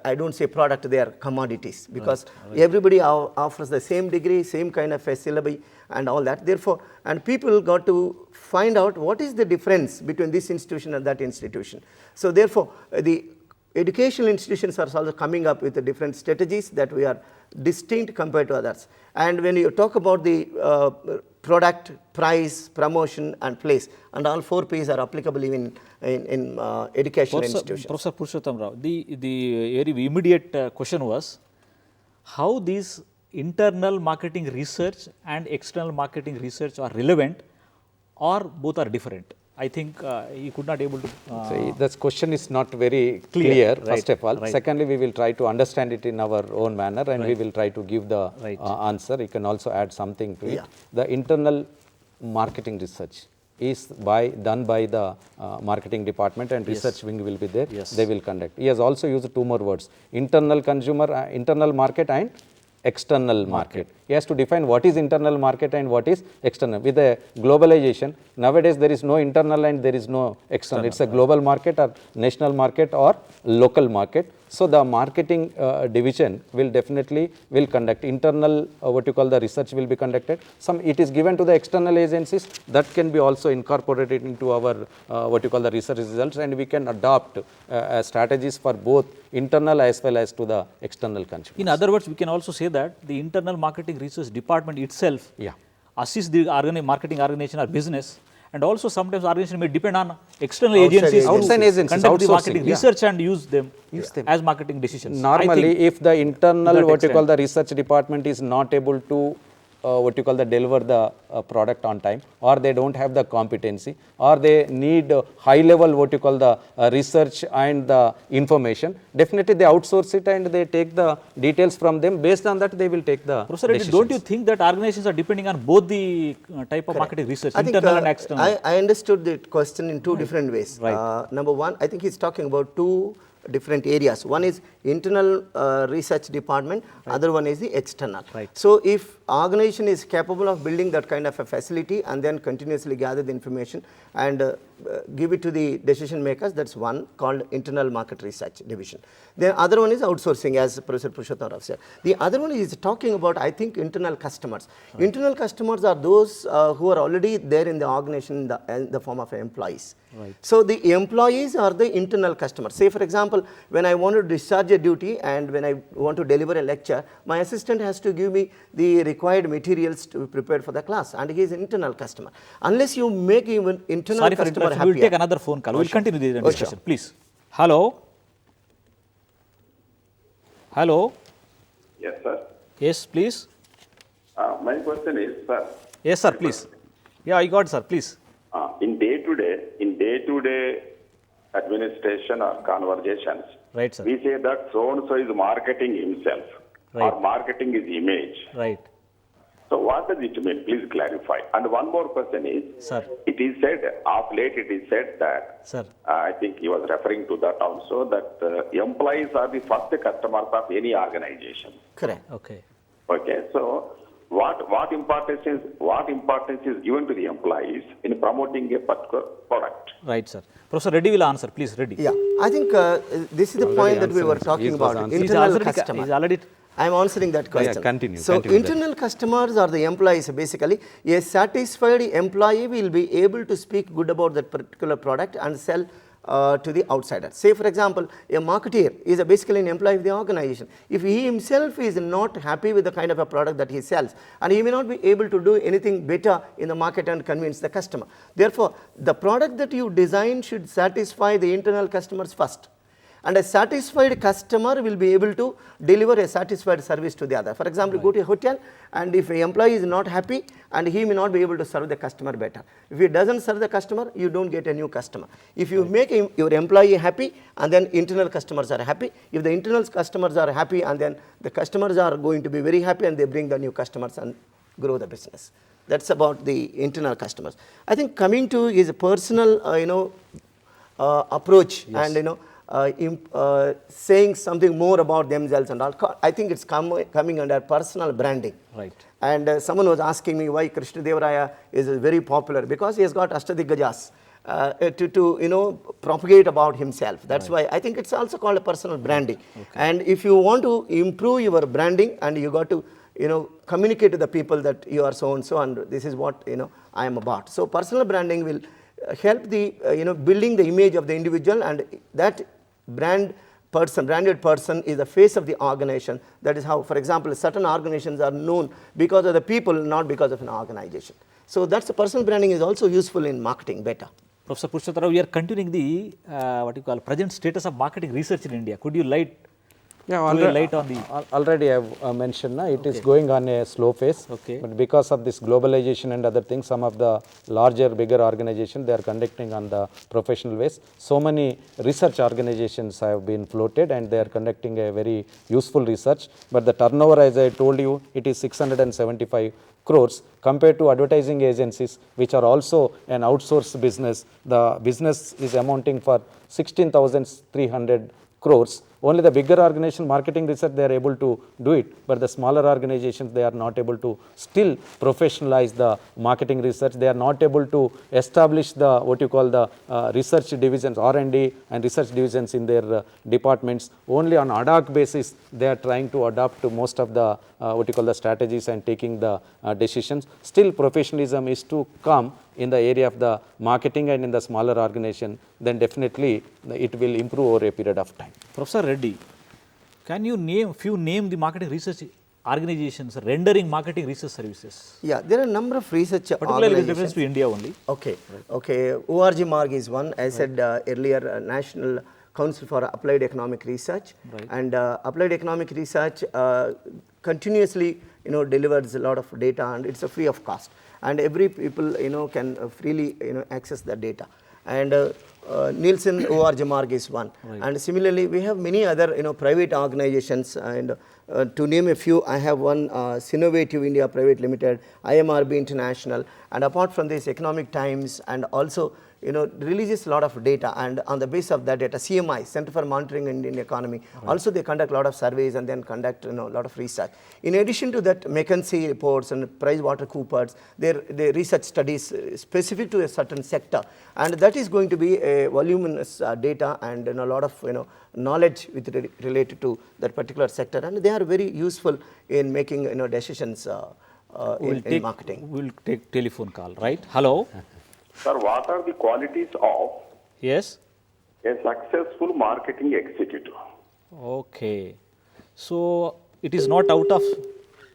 I don't say product, they are commodities, because everybody offers the same degree, same kind of a syllabi and all that. Therefore, and people got to find out what is the difference between this institution and that institution. So therefore, the educational institutions are also coming up with the different strategies that we are distinct compared to others. And when you talk about the product, price, promotion and place, and all 4 P's are applicable even in educational institutions. Professor Purshotham Rao, the very immediate question was how these internal marketing research and external marketing research are relevant, or both are different. I think he could not able to. So this question is not very clear first of all. Secondly, we will try to understand it in our own manner, and we will try to give the answer. You can also add something to it. The internal marketing research is done by the marketing department, and research wing will be there. They will conduct. He has also used 2 more words: internal consumer, internal market, and external market. He has to define what is internal market and what is external. With the globalization, nowadays there is no internal and there is no external. It's a global market or national market or local market. So the marketing division will definitely conduct internal, what you call the research will be conducted. Some it is given to the external agencies that can be also incorporated into our what you call the research results, and we can adopt strategies for both internal as well as to the external consumers. In other words, we can also say that the internal marketing research department itself assists the marketing organization or business, and also sometimes organization may depend on external agencies conduct the marketing research and use them as marketing decisions. Normally, if the internal what you call the research department is not able to what you call the deliver the product on time, or they don't have the competency, or they need high level what you call the research and the information, definitely they outsource it and they take the details from them. Based on that, they will take the Professor Reddy, don't you think that organizations are depending on both the type of marketing research, internal and external? I understood the question in 2 different ways. Number one, I think he's talking about 2 different areas. One is internal research department, other one is the external. So if organization is capable of building that kind of a facility and then continuously gather the information and give it to the decision makers, that's one called internal market research division. The other one is outsourcing, as Professor Purshotham Rao said. The other one is talking about, I think, internal customers. Internal customers are those who are already there in the organization in the form of employees. So the employees are the internal customers. Say for example, when I want to discharge a duty and when I want to deliver a lecture, my assistant has to give me the required materials to be prepared for the class, and he is an internal customer. Unless you make even internal customer happy. We will take another phone call. We will continue the discussion. Please. Hello. Hello. Yes, sir. Yes, please. My question is, sir. Yes, sir, please. Yeah, I got it, sir. Please. In day-to-day administration or conversations, Right, sir. we say that so-and-so is marketing himself or marketing his image. Right. So what does it mean? Please clarify. And one more question is, Sir. it is said, of late it is said that, Sir. I think he was referring to that also, that employees are the first customers of any organization. Correct. Okay. Okay, so what importance is given to the employees in promoting a particular product? Right, sir. Professor Reddy will answer. Please, Reddy. Yeah, I think this is the point that we were talking about. Internal customer. I am answering that question. Continue. So internal customers are the employees basically. A satisfied employee will be able to speak good about that particular product and sell to the outsider. Say for example, a marketeer is basically an employee of the organization. If he himself is not happy with the kind of a product that he sells, and he may not be able to do anything better in the market and convince the customer. Therefore, the product that you design should satisfy the internal customers first. and a satisfied customer will be able to deliver a satisfied service to the other. For example, go to a hotel, and if an employee is not happy, and he may not be able to serve the customer better. If he doesn't serve the customer, you don't get a new customer. If you make your employee happy, and then internal customers are happy, if the internal customers are happy, and then the customers are going to be very happy, and they bring the new customers and grow the business. That's about the internal customers. I think coming to his personal, approach, and saying something more about themselves and all, I think it's coming under personal branding. Right. And someone was asking me why Krishna Deva Raya is very popular, because he has got Ashtadigajas to propagate about himself. That's why I think it's also called a personal branding. Okay. And if you want to improve your branding, and you got to communicate to the people that you are so and so, and this is what I am about. So personal branding will help the building the image of the individual, and that branded person is the face of the organization. That is how, for example, certain organizations are known because of the people, not because of an organization. So that's the personal branding is also useful in marketing better. Professor Purshotham, we are continuing the what you call present status of marketing research in India. Could you light on the already I have mentioned, it is going on a slow phase. Okay. But because of this globalization and other things, some of the larger, bigger organizations, they are conducting on the professional ways. So many research organizations have been floated, and they are conducting a very useful research. But the turnover, as I told you, it is 675 crores compared to advertising agencies, which are also an outsourced business. The business is amounting for 16,300 crores. Only the bigger organization marketing research, they are able to do it, but the smaller organizations, they are not able to still professionalize the marketing research. They are not able to establish the what you call the research divisions, R&D and research divisions in their departments. Only on ad hoc basis, they are trying to adopt to most of the what you call the strategies and taking the decisions. Still professionalism is to come in the area of the marketing and in the smaller organization, then definitely it will improve over a period of time. Professor Reddy, can you name the marketing research organizations rendering marketing research services? Yeah, there are a number of research particularly with reference to India only. Okay. Right. Okay. ORG-MARG is one. I said earlier, National Council for Applied Economic Research. Right. And applied economic research continuously delivers a lot of data, and it's a free of cost. And every people can freely access the data. And Nielsen ORG-MARG is one. Right. And similarly, we have many other private organizations, and to name a few, I have one Sinovative India Private Limited, IMRB International, and apart from this, Economic Times, and also releases a lot of data, and on the basis of that data, CMI, Center for Monitoring Indian Economy, right. Also they conduct a lot of surveys and then conduct a lot of research. In addition to that, McKinsey reports and PricewaterhouseCoopers, they research studies specific to a certain sector, and that is going to be a voluminous data and a lot of knowledge related to that particular sector, and they are very useful in making decisions in marketing. We'll take telephone call, right? Hello. Sir, what are the qualities of Yes. a successful marketing executive? Okay. So it is not out of,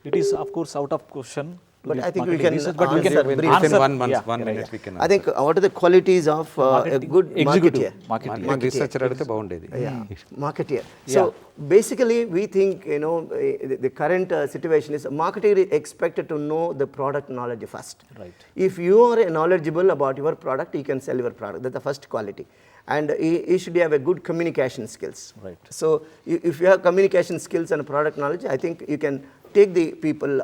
it is of course out of question. But I think we can research, but we answer can briefly. answer. Within 1 month, Yeah, 1 yeah, minute yeah. we can I think what are the qualities of a good executive, marketeer? marketing researcher adite boundedi. Yeah, marketeer. So basically, we think the current situation is marketer is expected to know the product knowledge first. Right. If you are knowledgeable about your product, you can sell your product. That's the first quality. And you should have a good communication skills. Right. So if you have communication skills and product knowledge, I think you can take the people,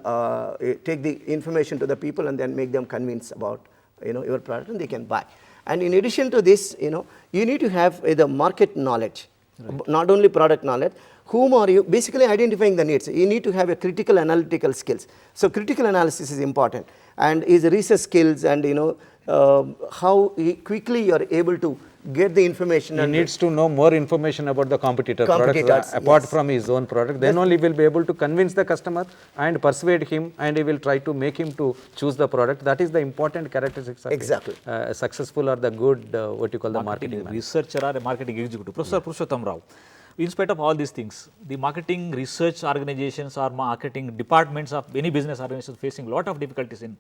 take the information to the people, and then make them convinced about your product, and they can buy. And in addition to this, you need to have the market knowledge, right. Not only product knowledge. Whom are you basically identifying the needs? You need to have a critical analytical skills. So critical analysis is important, and is research skills, and how quickly you are able to get the information. He needs to know more information about the competitors apart from his own product. Then only will be able to convince the customer and persuade him, and he will try to make him to choose the product. That is the important characteristics of exactly. A successful or the good what you call the marketing researcher or a marketing executive. Professor Purshotham Rao, in spite of all these things, the marketing research organizations or marketing departments of any business organization facing a lot of difficulties in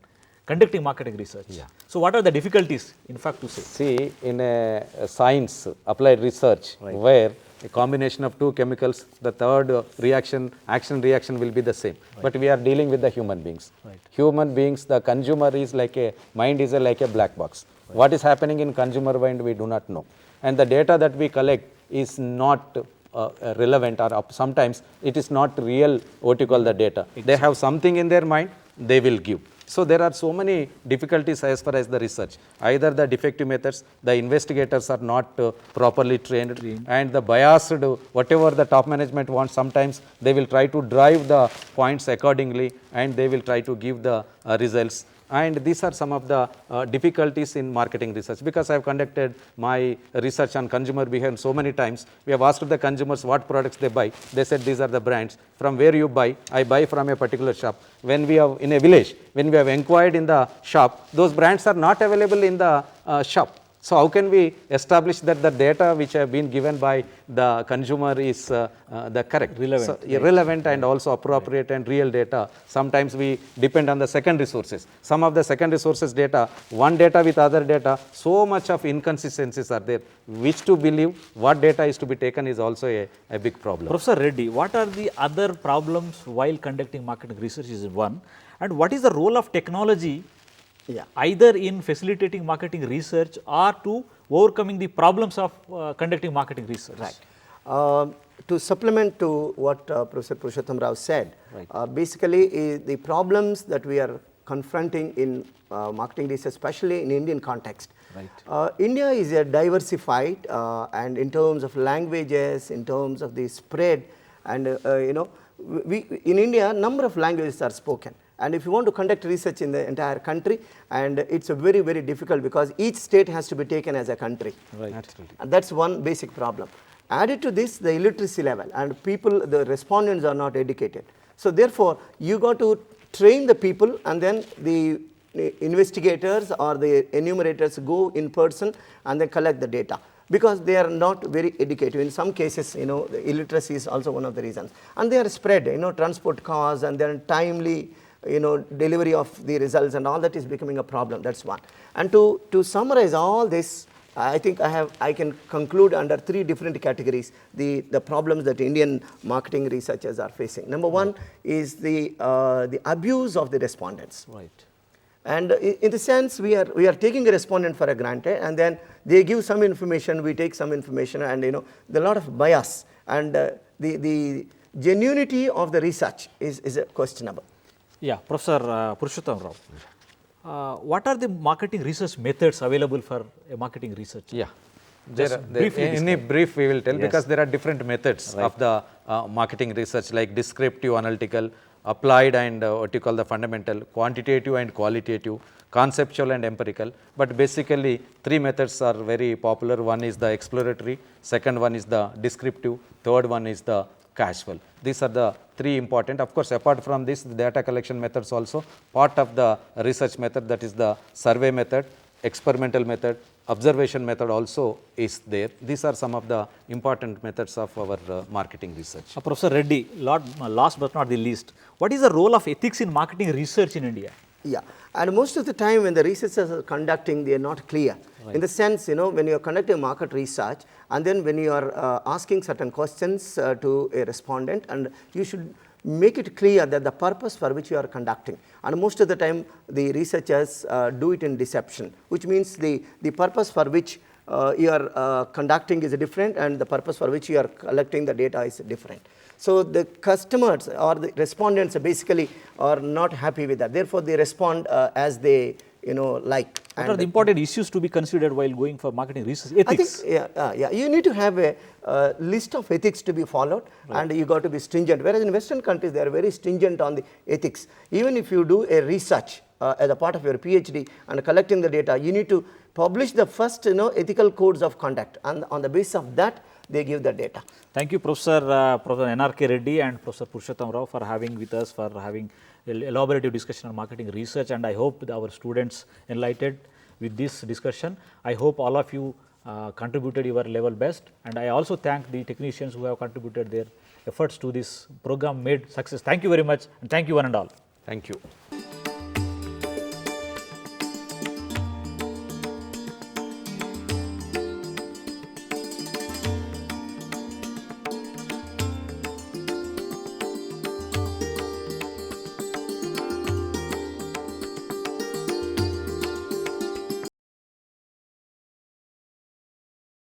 conducting marketing research. So what are the difficulties, in fact, to say? See, in a science, applied research, where a combination of two chemicals, the third action reaction will be the same. But we are dealing with the human beings. Human beings, the consumer is like a, mind is like a black box. What is happening in consumer mind, we do not know. And the data that we collect is not relevant, or sometimes it is not real, what you call the data. Exactly. They have something in their mind, they will give. So there are so many difficulties as far as the research. Either the defective methods, the investigators are not properly trained, and the biased, whatever the top management wants, sometimes they will try to drive the points accordingly, and they will try to give the results. And these are some of the difficulties in marketing research, because I have conducted my research on consumer behavior so many times. We have asked the consumers what products they buy. They said these are the brands. From where you buy? I buy from a particular shop. When we have in a village, when we have inquired in the shop, those brands are not available in the shop. So how can we establish that the data which have been given by the consumer is the correct, relevant, relevant and also appropriate and real data? Sometimes we depend on the secondary sources. Some of the secondary sources data, one data with other data, so much of inconsistencies are there. Which to believe, what data is to be taken is also a big problem. Professor Reddy, what are the other problems while conducting marketing research is one, and what is the role of technology either in facilitating marketing research or to overcoming the problems of conducting marketing research? Right. To supplement to what Professor Purshotham Rao said, basically the problems that we are confronting in marketing research, especially in Indian context. Right. India is a diversified and in terms of languages, in terms of the spread, and in India, number of languages are spoken. And if you want to conduct research in the entire country, and it's a very, very difficult, because each state has to be taken as a country. Right. And that's one basic problem. Added to this, the illiteracy level, and people, the respondents are not educated. So therefore, you got to train the people, and then the investigators or the enumerators go in person and then collect the data, because they are not very educated. In some cases, the illiteracy is also one of the reasons. And they are spread, transport costs, and then timely delivery of the results, and all that is becoming a problem. That's one. And to summarize all this, I think I can conclude under three different categories the problems that Indian marketing researchers are facing. Number one is the abuse of the respondents. Right. And in the sense, we are taking a respondent for granted, and then they give some information, we take some information, and there are a lot of bias, and the genuinity of the research is questionable. Yeah, Professor Purshotham Rao, what are the marketing research methods available for a marketing research? Yeah, in a brief we will tell, because there are different methods of the marketing research, like descriptive, analytical, applied, and what you call the fundamental, quantitative and qualitative, conceptual and empirical. But basically three methods are very popular. One is the exploratory, second one is the descriptive, third one is the casual. These are the three important. Of course, apart from this, the data collection methods also part of the research method, that is the survey method, experimental method, observation method also is there. These are some of the important methods of our marketing research. Professor Reddy, last but not the least, what is the role of ethics in marketing research in India? Yeah, and most of the time when the researchers are conducting, they are not clear. Right. In the sense, when you are conducting market research, and then when you are asking certain questions to a respondent, and you should make it clear that the purpose for which you are conducting. And most of the time, the researchers do it in deception, which means the purpose for which you are conducting is different, and the purpose for which you are collecting the data is different. So the customers or the respondents basically are not happy with that. Therefore, they respond as they like. What are the important issues to be considered while going for marketing research? Ethics. I think, you need to have a list of ethics to be followed, and you got to be stringent. Whereas in Western countries, they are very stringent on the ethics. Even if you do a research as a part of your PhD and collecting the data, you need to publish the first ethical codes of conduct, and on the basis of that, they give the data. Thank you, Prof.N.R.K.Reddy and Professor Purshotham Rao, for having with us, for having elaborative discussion on marketing research, and I hope our students enlightened with this discussion. I hope all of you contributed your level best, and I also thank the technicians who have contributed their efforts to this program made success. Thank you very much, and thank you one and all. Thank you.